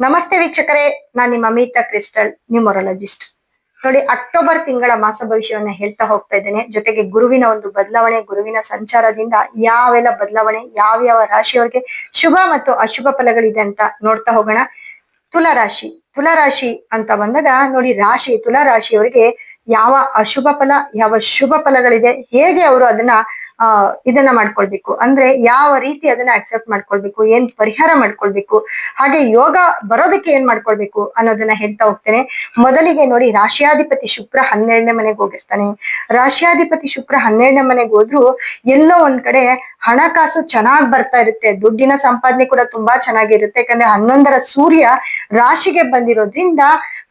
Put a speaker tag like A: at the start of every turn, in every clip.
A: ನಮಸ್ತೆ ವೀಕ್ಷಕರೇ, ನಾನು ನಿಮ್ಮ ಅಮಿತಾ ಕ್ರಿಸ್ಟಲ್, ನ್ಯೂಮರಾಲಜಿಸ್ಟ್. ನೋಡಿ, ಅಕ್ಟೋಬರ್ ತಿಂಗಳ ಮಾಸ ಭವಿಷ್ಯವನ್ನ ಹೇಳ್ತಾ ಹೋಗ್ತಾ ಇದ್ದೇನೆ. ಜೊತೆಗೆ ಗುರುವಿನ ಒಂದು ಬದಲಾವಣೆ, ಗುರುವಿನ ಸಂಚಾರದಿಂದ ಯಾವೆಲ್ಲ ಬದಲಾವಣೆ, ಯಾವ ರಾಶಿಯವರಿಗೆ ಶುಭ ಮತ್ತು ಅಶುಭ ಫಲಗಳಿದೆ ಅಂತ ನೋಡ್ತಾ ಹೋಗೋಣ. ತುಲಾರಾಶಿ ಅಂತ ಬಂದಾಗ ನೋಡಿ, ತುಲಾರಾಶಿಯವರಿಗೆ ಯಾವ ಅಶುಭ ಫಲ, ಯಾವ ಶುಭ ಫಲಗಳಿದೆ, ಹೇಗೆ ಅವರು ಇದನ್ನ ಮಾಡ್ಕೊಳ್ಬೇಕು, ಅಂದ್ರೆ ಯಾವ ರೀತಿ ಅದನ್ನ ಅಕ್ಸೆಪ್ಟ್ ಮಾಡ್ಕೊಳ್ಬೇಕು, ಏನ್ ಪರಿಹಾರ ಮಾಡ್ಕೊಳ್ಬೇಕು, ಹಾಗೆ ಯೋಗ ಬರೋದಕ್ಕೆ ಏನ್ ಮಾಡ್ಕೊಳ್ಬೇಕು ಅನ್ನೋದನ್ನ ಹೇಳ್ತಾ ಹೋಗ್ತೇನೆ. ಮೊದಲಿಗೆ ನೋಡಿ, ರಾಶಿಯಾಧಿಪತಿ ಶುಕ್ರ 12ನೇ ಮನೆಗೆ ಹೋಗಿರ್ತಾನೆ. ರಾಶಿಯಾಧಿಪತಿ ಶುಕ್ರ 12ನೇ ಮನೆಗೆ ಹೋದ್ರು ಎಲ್ಲೋ ಒಂದ್ ಕಡೆ ಹಣಕಾಸು ಚೆನ್ನಾಗ್ ಬರ್ತಾ ಇರುತ್ತೆ, ದುಡ್ಡಿನ ಸಂಪಾದನೆ ಕೂಡ ತುಂಬಾ ಚೆನ್ನಾಗಿರುತ್ತೆ. ಯಾಕಂದ್ರೆ 11ರ ಸೂರ್ಯ ರಾಶಿಗೆ ಬಂದಿರೋದ್ರಿಂದ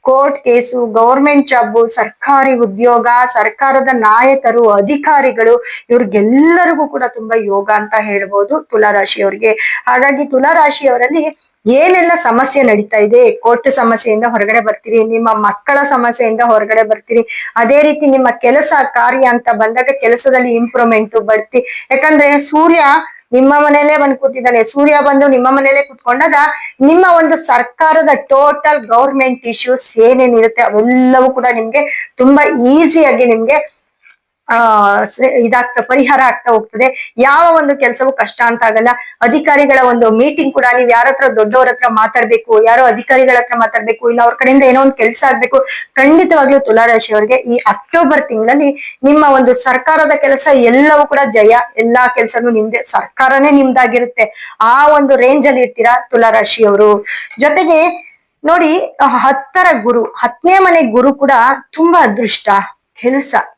A: ಕೋರ್ಟ್ ಕೇಸು, ಗೌರ್ಮೆಂಟ್ ಜಾಬ್, ಸರ್ಕಾರಿ ಉದ್ಯೋಗ, ಸರ್ಕಾರದ ನಾಯಕರು, ಅಧಿಕಾರಿಗಳು, ಇವ್ರಿಗೆಲ್ಲರಿಗೂ ಕೂಡ ತುಂಬಾ ಯೋಗ ಅಂತ ಹೇಳ್ಬೋದು ತುಲಾರಾಶಿಯವರಿಗೆ. ಹಾಗಾಗಿ ತುಲಾರಾಶಿಯವರಲ್ಲಿ ಏನೆಲ್ಲ ಸಮಸ್ಯೆ ನಡೀತಾ ಇದೆ, ಕೋರ್ಟ್ ಸಮಸ್ಯೆಯಿಂದ ಹೊರಗಡೆ ಬರ್ತೀರಿ, ನಿಮ್ಮ ಮಕ್ಕಳ ಸಮಸ್ಯೆಯಿಂದ ಹೊರಗಡೆ ಬರ್ತೀರಿ. ಅದೇ ರೀತಿ ನಿಮ್ಮ ಕೆಲಸ ಕಾರ್ಯ ಅಂತ ಬಂದಾಗ ಕೆಲಸದಲ್ಲಿ ಇಂಪ್ರೂವ್ಮೆಂಟ್ ಬಡ್ತಿ. ಯಾಕಂದ್ರೆ ಸೂರ್ಯ ನಿಮ್ಮ ಮನೇಲೆ ಬಂದು ಕೂತಿದ್ದಾನೆ. ಸೂರ್ಯ ಬಂದು ನಿಮ್ಮ ಮನೇಲೆ ಕೂತ್ಕೊಂಡಾಗ ನಿಮ್ಮ ಒಂದು ಸರ್ಕಾರದ ಟೋಟಲ್ ಗೌರ್ಮೆಂಟ್ ಇಶ್ಯೂಸ್ ಏನೇನಿರುತ್ತೆ ಅವೆಲ್ಲವೂ ಕೂಡ ನಿಮ್ಗೆ ತುಂಬಾ ಈಸಿಯಾಗಿ ನಿಮ್ಗೆ ಪರಿಹಾರ ಆಗ್ತಾ ಹೋಗ್ತದೆ. ಯಾವ ಒಂದು ಕೆಲಸವೂ ಕಷ್ಟ ಅಂತ ಆಗಲ್ಲ. ಅಧಿಕಾರಿಗಳ ಒಂದು ಮೀಟಿಂಗ್ ಕೂಡ ನೀವು ಯಾರ ಹತ್ರ, ದೊಡ್ಡವ್ರ ಹತ್ರ ಮಾತಾಡ್ಬೇಕು, ಯಾರೋ ಅಧಿಕಾರಿಗಳ ಹತ್ರ ಮಾತಾಡ್ಬೇಕು, ಇಲ್ಲ ಅವ್ರ ಕಡೆಯಿಂದ ಏನೋ ಒಂದು ಕೆಲಸ ಆಗ್ಬೇಕು, ಖಂಡಿತವಾಗ್ಲೂ ತುಲಾರಾಶಿಯವರಿಗೆ ಈ ಅಕ್ಟೋಬರ್ ತಿಂಗಳಲ್ಲಿ ನಿಮ್ಮ ಒಂದು ಸರ್ಕಾರದ ಕೆಲಸ ಎಲ್ಲವೂ ಕೂಡ ಜಯ. ಎಲ್ಲಾ ಕೆಲಸನೂ ನಿಮ್ದೆ, ಸರ್ಕಾರನೇ ನಿಮ್ದಾಗಿರುತ್ತೆ. ಆ ಒಂದು ರೇಂಜ್ ಅಲ್ಲಿ ಇರ್ತೀರಾ ತುಲಾರಾಶಿಯವರು. ಜೊತೆಗೆ ನೋಡಿ, 10ನೇ ಮನೆ ಗುರು ಕೂಡ ತುಂಬಾ ಅದೃಷ್ಟ.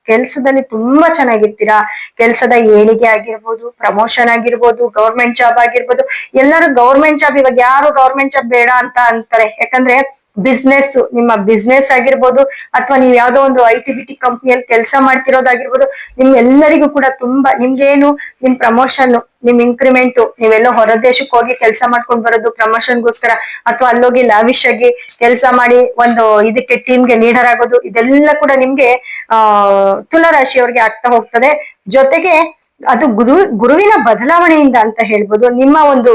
A: ಕೆಲಸದಲ್ಲಿ ತುಂಬಾ ಚೆನ್ನಾಗಿರ್ತೀರಾ. ಕೆಲಸದ ಏಳಿಗೆ ಆಗಿರ್ಬೋದು, ಪ್ರಮೋಷನ್ ಆಗಿರ್ಬೋದು, ಗೌರ್ಮೆಂಟ್ ಜಾಬ್ ಆಗಿರ್ಬೋದು. ಎಲ್ಲರೂ ಗೌರ್ಮೆಂಟ್ ಜಾಬ್, ಇವಾಗ ಯಾರು ಗೌರ್ಮೆಂಟ್ ಜಾಬ್ ಬೇಡ ಅಂತ ಅಂತಾರೆ. ಯಾಕಂದ್ರೆ ನಿಮ್ಮ ಬಿಸ್ನೆಸ್ ಆಗಿರ್ಬೋದು, ಅಥವಾ ನೀವು ಯಾವ್ದೋ ಒಂದು IT-BT ಕಂಪ್ನಿಯಲ್ಲಿ ಕೆಲಸ ಮಾಡ್ತಿರೋದಾಗಿರ್ಬೋದು, ನಿಮ್ಮೆಲ್ಲರಿಗೂ ಕೂಡ ತುಂಬಾ ನಿಮ್ಗೇನು ನಿಮ್ ಪ್ರಮೋಷನ್, ನಿಮ್ ಇನ್ಕ್ರಿಮೆಂಟ್, ನೀವೆಲ್ಲೋ ಹೊರ ದೇಶಕ್ಕೆ ಹೋಗಿ ಕೆಲಸ ಮಾಡ್ಕೊಂಡ್ ಬರೋದು ಪ್ರಮೋಷನ್ಗೋಸ್ಕರ, ಅಥವಾ ಅಲ್ಲೋಗಿ ಲಾವಿಶ್ ಆಗಿ ಕೆಲಸ ಮಾಡಿ ಒಂದು ಇದಕ್ಕೆ ಟೀಮ್ಗೆ ಲೀಡರ್ ಆಗೋದು, ಇದೆಲ್ಲ ಕೂಡ ನಿಮ್ಗೆ ತುಲಾರಾಶಿಯವರಿಗೆ ಆಗ್ತಾ ಹೋಗ್ತದೆ. ಜೊತೆಗೆ ಅದು ಗುರುವಿನ ಬದಲಾವಣೆಯಿಂದ ಅಂತ ಹೇಳ್ಬೋದು. ನಿಮ್ಮ ಒಂದು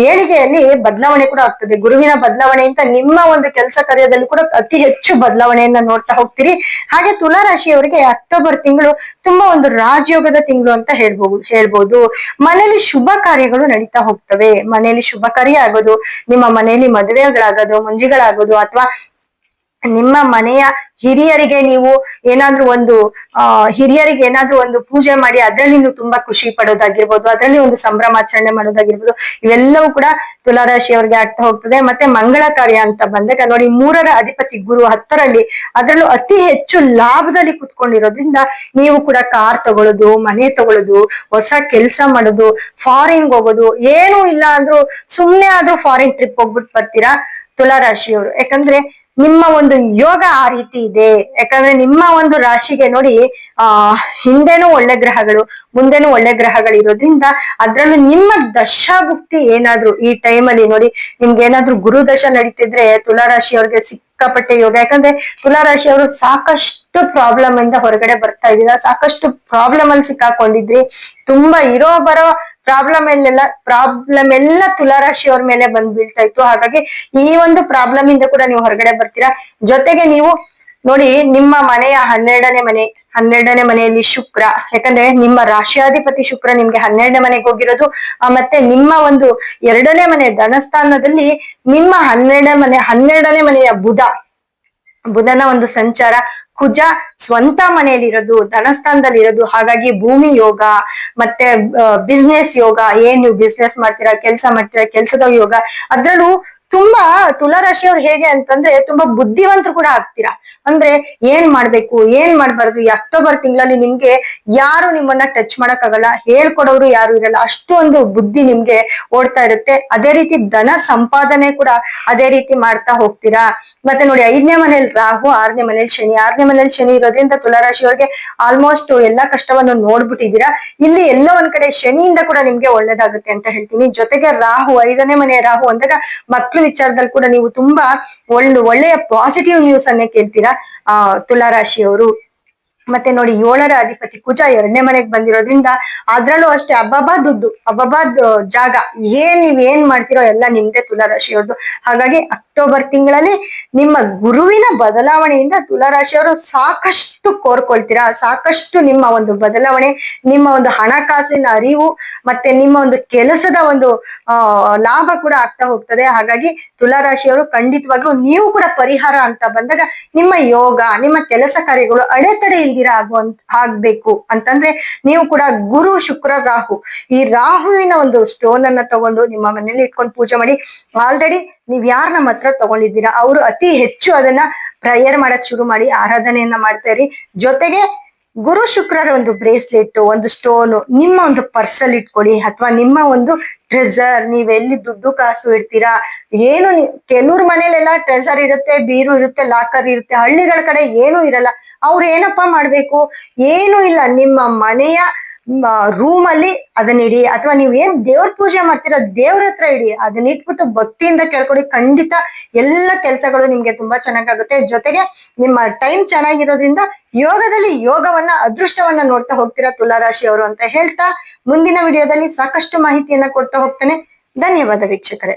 A: ಏಳಿಗೆಯಲ್ಲಿ ಬದಲಾವಣೆ ಕೂಡ ಆಗ್ತದೆ. ಗುರುವಿನ ಬದಲಾವಣೆಯಿಂದ ನಿಮ್ಮ ಒಂದು ಕೆಲಸ ಕಾರ್ಯದಲ್ಲಿ ಕೂಡ ಅತಿ ಹೆಚ್ಚು ಬದಲಾವಣೆಯನ್ನ ನೋಡ್ತಾ ಹೋಗ್ತೀರಿ. ಹಾಗೆ ತುಲಾರಾಶಿಯವರಿಗೆ ಅಕ್ಟೋಬರ್ ತಿಂಗಳು ತುಂಬಾ ಒಂದು ರಾಜಯೋಗದ ತಿಂಗಳು ಅಂತ ಹೇಳ್ಬೋದು. ಮನೆಯಲ್ಲಿ ಶುಭ ಕಾರ್ಯಗಳು ನಡೀತಾ ಹೋಗ್ತವೆ. ಮನೆಯಲ್ಲಿ ಶುಭ ಕಾರ್ಯ ಆಗೋದು, ನಿಮ್ಮ ಮನೆಯಲ್ಲಿ ಮದುವೆಗಳಾಗೋದು, ಮುಂಜಿಗಳಾಗೋದು, ಅಥವಾ ನಿಮ್ಮ ಮನೆಯ ಹಿರಿಯರಿಗೆ ನೀವು ಏನಾದ್ರೂ ಒಂದು ಪೂಜೆ ಮಾಡಿ ಅದ್ರಲ್ಲಿ ನೀವು ತುಂಬಾ ಖುಷಿ ಪಡೋದಾಗಿರ್ಬೋದು, ಅದರಲ್ಲಿ ಒಂದು ಸಂಭ್ರಮಾಚರಣೆ ಮಾಡೋದಾಗಿರ್ಬೋದು, ಇವೆಲ್ಲವೂ ಕೂಡ ತುಲಾರಾಶಿಯವರಿಗೆ ಆಗ್ತಾ ಹೋಗ್ತದೆ. ಮತ್ತೆ ಮಂಗಳ ಕಾರ್ಯ ಅಂತ ಬಂದಾಗ ನೋಡಿ, 3ರ ಅಧಿಪತಿ ಗುರು 10ರಲ್ಲಿ, ಅದರಲ್ಲೂ ಅತಿ ಹೆಚ್ಚು ಲಾಭದಲ್ಲಿ ಕುತ್ಕೊಂಡಿರೋದ್ರಿಂದ ನೀವು ಕೂಡ ಕಾರ್ ತಗೊಳ್ಳೋದು, ಮನೆ ತಗೊಳ್ಳೋದು, ಹೊಸ ಕೆಲಸ ಮಾಡೋದು, ಫಾರಿನ್ ಹೋಗೋದು, ಏನೂ ಇಲ್ಲ ಅಂದ್ರೂ ಸುಮ್ನೆ ಆದ್ರೂ ಫಾರಿನ್ ಟ್ರಿಪ್ ಹೋಗ್ಬಿಟ್ಟು ಬರ್ತೀರಾ ತುಲಾರಾಶಿಯವರು. ಯಾಕಂದ್ರೆ ನಿಮ್ಮ ಒಂದು ಯೋಗ ಆ ರೀತಿ ಇದೆ. ಯಾಕಂದ್ರೆ ನಿಮ್ಮ ಒಂದು ರಾಶಿಗೆ ನೋಡಿ, ಹಿಂದೆನೂ ಒಳ್ಳೆ ಗ್ರಹಗಳು, ಮುಂದೆನೂ ಒಳ್ಳೆ ಗ್ರಹಗಳು ಇರೋದ್ರಿಂದ, ಅದ್ರಲ್ಲೂ ನಿಮ್ಮ ದಶಾಭುಕ್ತಿ ಏನಾದ್ರು ಈ ಟೈಮಲ್ಲಿ ನೋಡಿ, ನಿಮ್ಗೆ ಏನಾದ್ರು ಗುರು ದಶ ನಡೀತಿದ್ರೆ ತುಲಾರಾಶಿಯವ್ರಿಗೆ ಸಿಕ್ಕಾಪಟ್ಟೆ ಯೋಗ. ಯಾಕಂದ್ರೆ ತುಲಾರಾಶಿಯವರು ಸಾಕಷ್ಟು ಪ್ರಾಬ್ಲಮ್ ಇಂದ ಹೊರಗಡೆ ಬರ್ತಾ ಇದ್ದೀರಾ, ಸಾಕಷ್ಟು ಪ್ರಾಬ್ಲಮ್ ಅಲ್ಲಿ ಸಿಕ್ಕಾಕೊಂಡಿದ್ರಿ. ತುಂಬಾ ಬರೋ ಪ್ರಾಬ್ಲಮ್ ಎಲ್ಲ ತುಲಾರಾಶಿಯವ್ರ ಮೇಲೆ ಬಂದ್ ಬೀಳ್ತಾ ಇತ್ತು. ಹಾಗಾಗಿ ಈ ಒಂದು ಪ್ರಾಬ್ಲಮ್ ಇಂದ ಕೂಡ ನೀವು ಹೊರಗಡೆ ಬರ್ತೀರಾ. ಜೊತೆಗೆ ನೀವು ನೋಡಿ, ನಿಮ್ಮ ಮನೆಯ 12ನೇ ಮನೆಯಲ್ಲಿ ಶುಕ್ರ, ಯಾಕಂದ್ರೆ ನಿಮ್ಮ ರಾಶಿಯಾಧಿಪತಿ ಶುಕ್ರ ನಿಮ್ಗೆ 12ನೇ ಮನೆಗೆ ಹೋಗಿರೋದು, ಮತ್ತೆ ನಿಮ್ಮ ಒಂದು 2ನೇ ಮನೆ ಧನಸ್ಥಾನದಲ್ಲಿ ನಿಮ್ಮ 12ನೇ ಮನೆಯ ಬುಧನ ಒಂದು ಸಂಚಾರ, ಕುಜ ಸ್ವಂತ ಮನೆಯಲ್ಲಿ ಇರೋದು, ಧನಸ್ಥಾನದಲ್ಲಿ ಇರೋದು. ಹಾಗಾಗಿ ಭೂಮಿ ಯೋಗ, ಮತ್ತೆ ಬಿಸ್ನೆಸ್ ಯೋಗ, ಏನ್ ನೀವು ಬಿಸ್ನೆಸ್ ಮಾಡ್ತೀರಾ, ಕೆಲಸ ಮಾಡ್ತೀರಾ, ಕೆಲಸದ ಯೋಗ. ಅದ್ರಲ್ಲೂ ತುಂಬಾ ತುಲಾರಾಶಿಯವ್ರು ಹೇಗೆ ಅಂತಂದ್ರೆ ತುಂಬಾ ಬುದ್ಧಿವಂತರು ಕೂಡ ಆಗ್ತೀರಾ. ಅಂದ್ರೆ ಏನ್ ಮಾಡ್ಬೇಕು, ಏನ್ ಮಾಡ್ಬಾರ್ದು, ಈ ಅಕ್ಟೋಬರ್ ತಿಂಗಳಲ್ಲಿ ನಿಮ್ಗೆ ಯಾರು ನಿಮ್ಮನ್ನ ಟಚ್ ಮಾಡಕ್ ಆಗಲ್ಲ, ಹೇಳ್ಕೊಡೋರು ಯಾರು ಇರಲ್ಲ, ಅಷ್ಟು ಒಂದು ಬುದ್ಧಿ ನಿಮ್ಗೆ ಓಡ್ತಾ ಇರುತ್ತೆ. ಅದೇ ರೀತಿ ಧನ ಸಂಪಾದನೆ ಕೂಡ ಅದೇ ರೀತಿ ಮಾಡ್ತಾ ಹೋಗ್ತೀರಾ. ಮತ್ತೆ ನೋಡಿ, 5ನೇ ಮನೇಲಿ ರಾಹು, 6ನೇ ಮನೇಲಿ ಶನಿ. 6ನೇ ಮನೇಲಿ ಶನಿ ಇರೋದ್ರಿಂದ ತುಲಾರಾಶಿಯವರಿಗೆ ಆಲ್ಮೋಸ್ಟ್ ಎಲ್ಲಾ ಕಷ್ಟವನ್ನು ನೋಡ್ಬಿಟ್ಟಿದ್ದೀರಾ. ಇಲ್ಲಿ ಎಲ್ಲ ಒಂದ್ ಕಡೆ ಶನಿಯಿಂದ ಕೂಡ ನಿಮ್ಗೆ ಒಳ್ಳೇದಾಗುತ್ತೆ ಅಂತ ಹೇಳ್ತೀನಿ. ಜೊತೆಗೆ ರಾಹು, 5ನೇ ಮನೆಯ ರಾಹು ಅಂದಾಗ ಮಕ್ಳ ವಿಚಾರದಲ್ಲಿ ಕೂಡ ನೀವು ತುಂಬಾ ಒಳ್ಳೆಯ ಪಾಸಿಟಿವ್ ನ್ಯೂಸ್ ಅನ್ನೇ ಕೇಳ್ತೀರಾ ತುಲಾರಾಶಿಯವರು. ಮತ್ತೆ ನೋಡಿ 7ರ ಅಧಿಪತಿ ಕುಜ 2ನೇ ಮನೆಗೆ ಬಂದಿರೋದ್ರಿಂದ ಅದ್ರಲ್ಲೂ ಅಷ್ಟೇ ಅಬ್ಬಬ್ಬಾ ದುಡ್ಡು, ಅಬ್ಬಬ್ಬಾ ಜಾಗ, ನೀವ್ ಮಾಡ್ತಿರೋ ಎಲ್ಲ ನಿಮ್ದೇ ತುಲಾರಾಶಿಯವ್ರದ್ದು. ಹಾಗಾಗಿ ಅಕ್ಟೋಬರ್ ತಿಂಗಳಲ್ಲಿ ನಿಮ್ಮ ಗುರುವಿನ ಬದಲಾವಣೆಯಿಂದ ತುಲಾರಾಶಿಯವರು ಸಾಕಷ್ಟು ಕೋರ್ಕೊಳ್ತೀರಾ, ಸಾಕಷ್ಟು ನಿಮ್ಮ ಒಂದು ಬದಲಾವಣೆ, ನಿಮ್ಮ ಒಂದು ಹಣಕಾಸಿನ ಅರಿವು, ಮತ್ತೆ ನಿಮ್ಮ ಒಂದು ಕೆಲಸದ ಒಂದು ಲಾಭ ಕೂಡ ಆಗ್ತಾ ಹೋಗ್ತದೆ. ಹಾಗಾಗಿ ತುಲಾರಾಶಿಯವರು ಖಂಡಿತವಾಗ್ಲೂ ನೀವು ಕೂಡ ಪರಿಹಾರ ಅಂತ ಬಂದಾಗ ನಿಮ್ಮ ಯೋಗ, ನಿಮ್ಮ ಕೆಲಸ ಕಾರ್ಯಗಳು ಅಡೆತಡೆ ಇಲ್ದಿರ ಆಗ್ಬೇಕು ಅಂತಂದ್ರೆ ನೀವು ಕೂಡ ಗುರು, ಶುಕ್ರ, ರಾಹು, ಈ ರಾಹುವಿನ ಒಂದು ಸ್ಟೋನ್ ಅನ್ನ ತಗೊಂಡು ನಿಮ್ಮ ಮನೇಲಿ ಇಟ್ಕೊಂಡು ಪೂಜೆ ಮಾಡಿ. ಆಲ್ರೆಡಿ ನೀವ್ ಯಾರ ನಮ್ಮ ಹತ್ರ ತಗೊಂಡಿದ್ದೀರಾ ಅವರು ಅತಿ ಹೆಚ್ಚು ಅದನ್ನ ಪ್ರೇಯರ್ ಮಾಡಕ್ ಶುರು ಮಾಡಿ, ಆರಾಧನೆಯನ್ನ ಮಾಡ್ತಾ ಇರಿ. ಜೊತೆಗೆ ಗುರು ಶುಕ್ರರ ಒಂದು ಬ್ರೇಸ್ಲೆಟ್, ಒಂದು ಸ್ಟೋನು ನಿಮ್ಮ ಒಂದು ಪರ್ಸಲ್ ಇಟ್ಕೊಳ್ಳಿ, ಅಥವಾ ನಿಮ್ಮ ಒಂದು ಟ್ರೆಸರ್, ನೀವೆಲ್ಲಿ ದುಡ್ಡು ಕಾಸು ಇಡ್ತೀರಾ, ಏನು ಕೆಲವ್ರ ಮನೇಲೆಲ್ಲ ಟ್ರೆಸರ್ ಇರುತ್ತೆ, ಬೀರು ಇರುತ್ತೆ, ಲಾಕರ್ ಇರುತ್ತೆ. ಹಳ್ಳಿಗಳ ಕಡೆ ಏನೂ ಇರಲ್ಲ. ಅವ್ರು ಏನಪ್ಪಾ ಮಾಡ್ಬೇಕು, ಏನು ಇಲ್ಲ, ನಿಮ್ಮ ಮನೆಯ ರೂಮ್ ಅಲ್ಲಿ ಅದನ್ನ ಇಡಿ, ಅಥವಾ ನೀವ್ ಏನ್ ದೇವ್ರ ಪೂಜೆ ಮಾಡ್ತೀರಾ ದೇವ್ರ ಹತ್ರ ಇಡಿ, ಅದನ್ನ ಇಟ್ಬಿಟ್ಟು ಭಕ್ತಿಯಿಂದ ಕೇಳ್ಕೊಡಿ. ಖಂಡಿತ ಎಲ್ಲ ಕೆಲಸಗಳು ನಿಮ್ಗೆ ತುಂಬಾ ಚೆನ್ನಾಗಾಗುತ್ತೆ. ಜೊತೆಗೆ ನಿಮ್ಮ ಟೈಮ್ ಚೆನ್ನಾಗಿರೋದ್ರಿಂದ ಯೋಗದಲ್ಲಿ ಯೋಗವನ್ನ, ಅದೃಷ್ಟವನ್ನ ನೋಡ್ತಾ ಹೋಗ್ತೀರಾ ತುಲಾರಾಶಿ ಅವರು ಅಂತ ಹೇಳ್ತಾ ಮುಂದಿನ ವಿಡಿಯೋದಲ್ಲಿ ಸಾಕಷ್ಟು ಮಾಹಿತಿಯನ್ನ ಕೊಡ್ತಾ ಹೋಗ್ತೇನೆ. ಧನ್ಯವಾದ ವೀಕ್ಷಕರೇ.